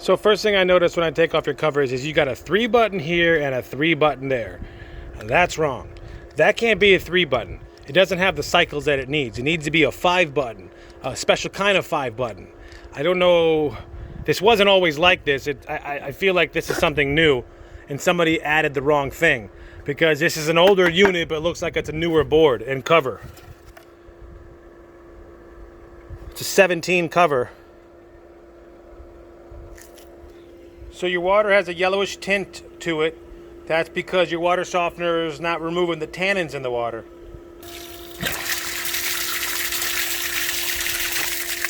So first thing I notice when I take off your covers is you got a 3 button here and a 3 button there. That's wrong. That can't be a 3 button. It doesn't have the cycles that it needs. It needs to be a 5 button, a special kind of 5 button. I don't know, this wasn't always like this. I feel like this is something new and somebody added the wrong thing, because this is an older unit but it looks like it's a newer board and cover. It's a 17 cover. So your water has a yellowish tint to it. That's because your water softener is not removing the tannins in the water.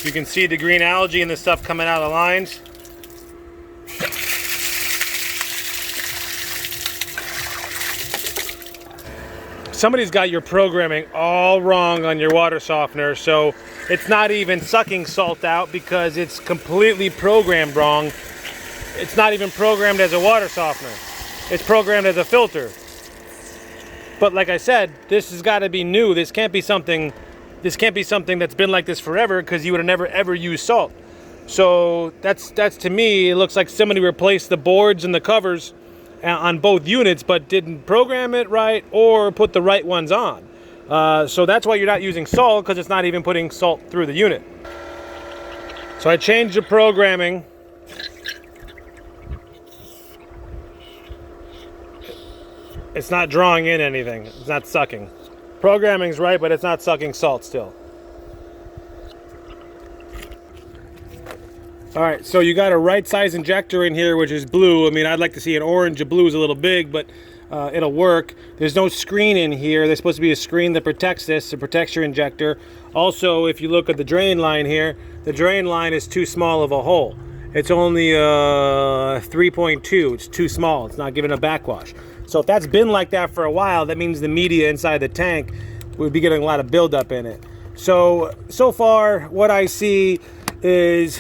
You can see the green algae and the stuff coming out of the lines. Somebody's got your programming all wrong on your water softener, so it's not even sucking salt out because it's completely programmed wrong. It's not even programmed as a water softener. It's programmed as a filter. But like I said, this has got to be new. This can't be something that's been like this forever, because you would have never ever used salt. So that's to me, it looks like somebody replaced the boards and the covers on both units but didn't program it right or put the right ones on. So that's why you're not using salt, because it's not even putting salt through the unit. So I changed the programming. It's not drawing in anything. It's not sucking. Programming's right, but it's not sucking salt still. All right, so you got a right size injector in here, which is blue. I mean, I'd like to see an orange. A blue is a little big, but it'll work. There's no screen in here. There's supposed to be a screen that protects this, that protects your injector. Also, if you look at the drain line here, the drain line is too small of a hole. It's only 3.2. It's too small. It's not giving a backwash. So if that's been like that for a while, that means the media inside the tank would be getting a lot of buildup in it. So far, what I see is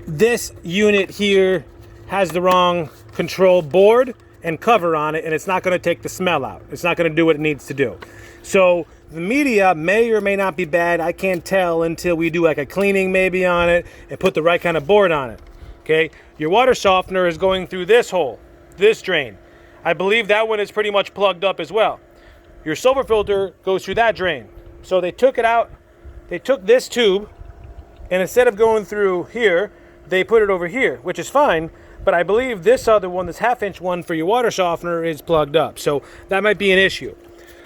this unit here has the wrong control board and cover on it, and it's not going to take the smell out. It's not going to do what it needs to do. So the media may or may not be bad. I can't tell until we do like a cleaning maybe on it and put the right kind of board on it. Okay, your water softener is going through this hole, this drain. I believe that one is pretty much plugged up as well. Your silver filter goes through that drain. So they took it out, they took this tube, and instead of going through here, they put it over here, which is fine, but I believe this other one, this 1/2 inch one for your water softener, is plugged up. So that might be an issue.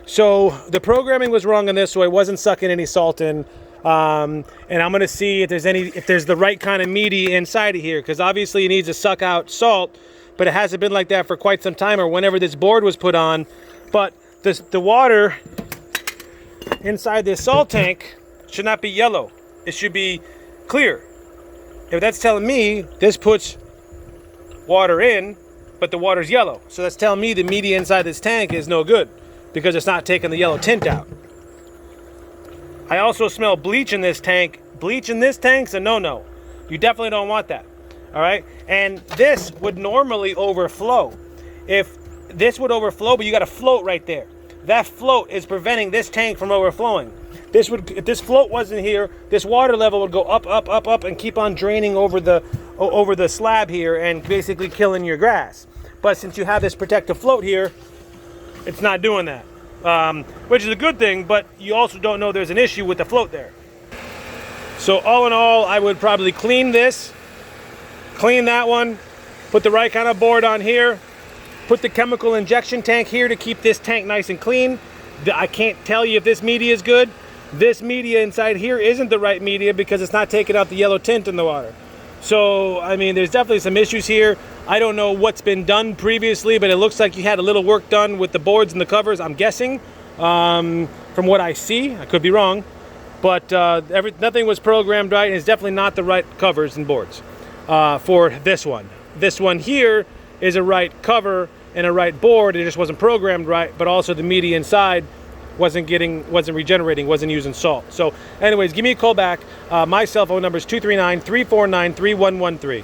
So the programming was wrong on this, so I wasn't sucking any salt in. And I'm gonna see if there's the right kind of media inside of here, because obviously it needs to suck out salt, but it hasn't been like that for quite some time, or whenever this board was put on. But the water inside this salt tank should not be yellow. It should be clear. If that's telling me this puts water in, but the water's yellow, so that's telling me the media inside this tank is no good, because it's not taking the yellow tint out. I also smell bleach in this tank. Bleach in this tank's a no-no. You definitely don't want that. All right, and this would normally overflow. If this would overflow, but you got a float right there. That float is preventing this tank from overflowing. If this float wasn't here, this water level would go up, up, up, up, and keep on draining over the slab here and basically killing your grass. But since you have this protective float here, it's not doing that, which is a good thing. But you also don't know there's an issue with the float there. So all in all, I would probably clean this. Clean that one, put the right kind of board on here, put the chemical injection tank here to keep this tank nice and clean. I can't tell you if this media is good. This media inside here isn't the right media because it's not taking out the yellow tint in the water. So, I mean, there's definitely some issues here. I don't know what's been done previously, but it looks like you had a little work done with the boards and the covers, I'm guessing, from what I see. I could be wrong, but nothing was programmed right, and it's definitely not the right covers and boards. For this one. This one here is a right cover and a right board. It just wasn't programmed right, but also the media inside wasn't regenerating, wasn't using salt. So anyways, give me a call back. My cell phone number is 239-349-3113.